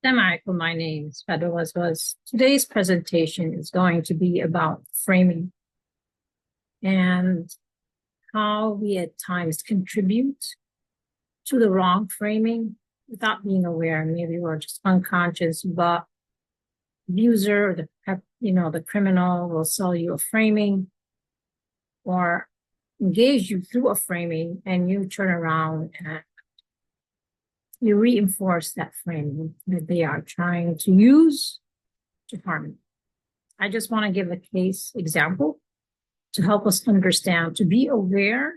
Assalamualaikum. My name is Fadwa Wazwaz. Today's presentation is going to be about framing and how we at times contribute to the wrong framing without being aware. Maybe we're just unconscious, but abuser, the criminal will sell you a framing or engage you through a framing, and you turn around and you reinforce that framing that they are trying to use to harm you. I just want to give a case example to help us understand, to be aware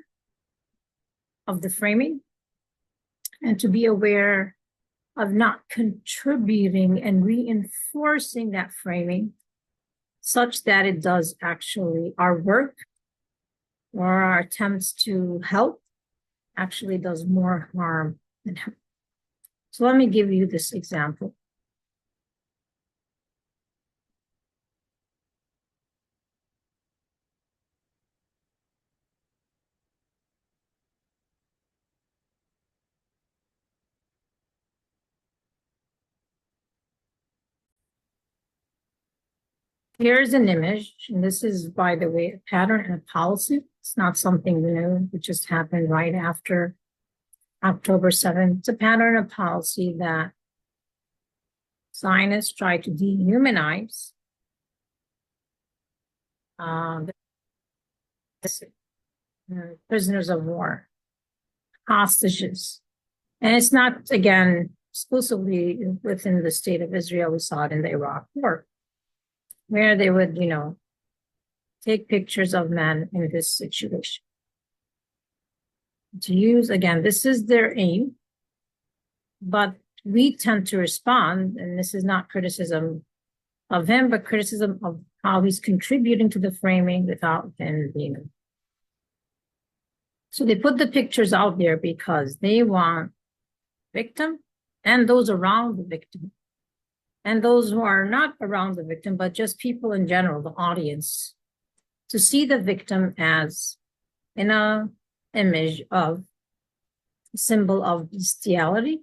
of the framing and to be aware of not contributing and reinforcing that framing such that it does actually our work or our attempts to help actually does more harm than help. So let me give you this example. Here's an image, and this is, by the way, a pattern and a policy. It's not something new. It just happened right after October 7th. It's a pattern of policy that Zionists try to dehumanize prisoners of war, hostages. And it's not, again, exclusively within the state of Israel. We saw it in the Iraq War, where they would, take pictures of men in this situation. To use, again, this is their aim, but we tend to respond, and this is not criticism of him, but criticism of how he's contributing to the framing without him being. So they put the pictures out there because they want victim and those around the victim and those who are not around the victim, but just people in general, the audience, to see the victim as in a image of a symbol of bestiality,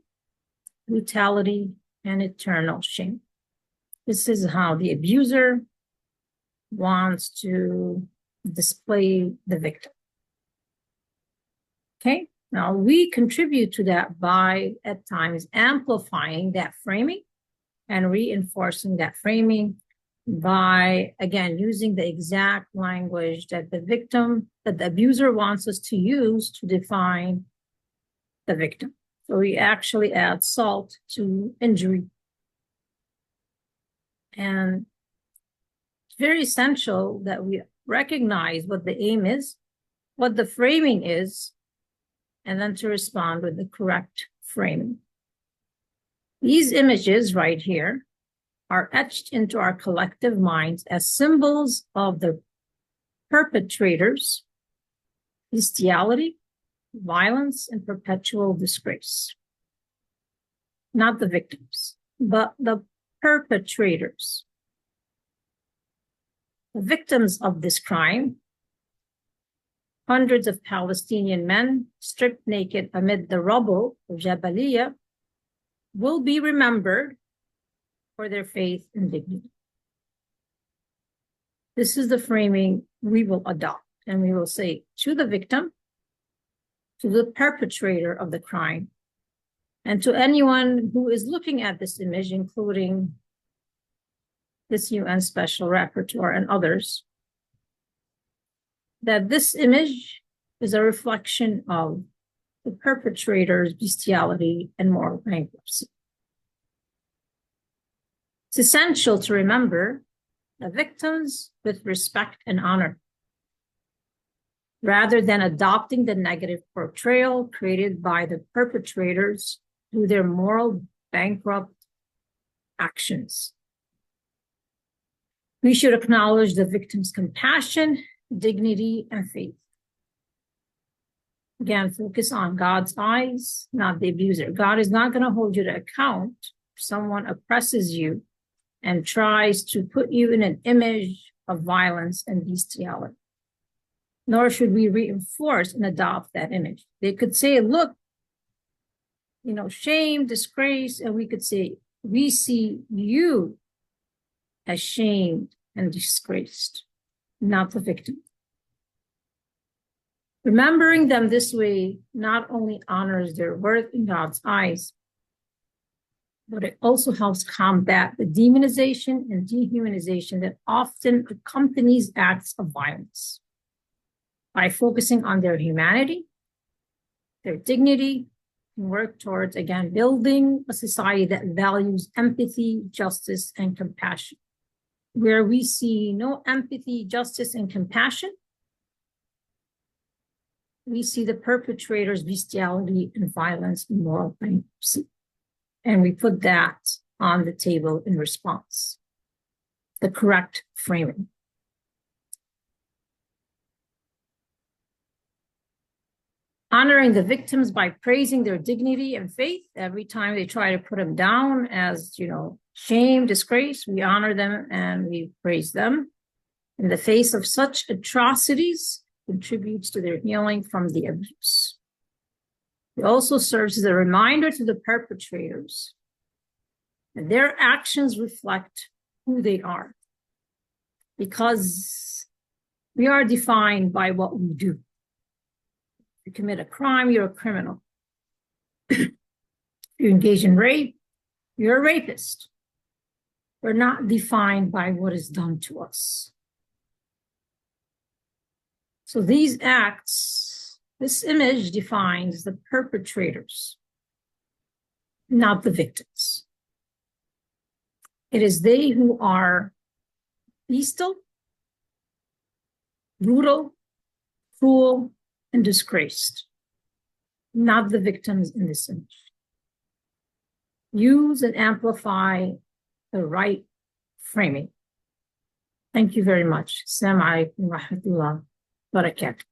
brutality, and eternal shame. This is how the abuser wants to display the victim. Okay, now we contribute to that by, at times, amplifying that framing and reinforcing that framing by, again, using the exact language that the abuser wants us to use to define the victim. So we actually add salt to injury. And it's very essential that we recognize what the aim is, what the framing is, and then to respond with the correct framing. These images right here are etched into our collective minds as symbols of the perpetrators, bestiality, violence, and perpetual disgrace. Not the victims, but the perpetrators. The victims of this crime, hundreds of Palestinian men stripped naked amid the rubble of Jabalya, will be remembered for their faith and dignity. This is the framing we will adopt, and we will say to the victim, to the perpetrator of the crime, and to anyone who is looking at this image, including this UN Special Rapporteur and others, that this image is a reflection of the perpetrator's bestiality and moral bankruptcy. It's essential to remember the victims with respect and honor, rather than adopting the negative portrayal created by the perpetrators through their moral bankrupt actions. We should acknowledge the victim's compassion, dignity, and faith. Again, focus on God's eyes, not the abuser. God is not going to hold you to account if someone oppresses you and tries to put you in an image of violence and bestiality. Nor should we reinforce and adopt that image. They could say, look, shame, disgrace, and we could say, we see you as shamed and disgraced, not the victim. Remembering them this way not only honors their worth in God's eyes, but it also helps combat the demonization and dehumanization that often accompanies acts of violence. By focusing on their humanity, their dignity, and work towards, again, building a society that values empathy, justice, and compassion. Where we see no empathy, justice, and compassion, we see the perpetrators' bestiality and violence and moral bankruptcy. And we put that on the table in response. The correct framing. Honoring the victims by praising their dignity and faith. Every time they try to put them down as, shame, disgrace, we honor them and we praise them. In the face of such atrocities, contributes to their healing from the abuse. It also serves as a reminder to the perpetrators that their actions reflect who they are, because we are defined by what we do. If you commit a crime, you're a criminal. If you engage in rape, you're a rapist. We're not defined by what is done to us. So these acts, this image defines the perpetrators, not the victims. It is they who are bestial, brutal, cruel, and disgraced, not the victims in this image. Use and amplify the right framing. Thank you very much. Assalamu alaikum wa rahmatullah wa barakatuh.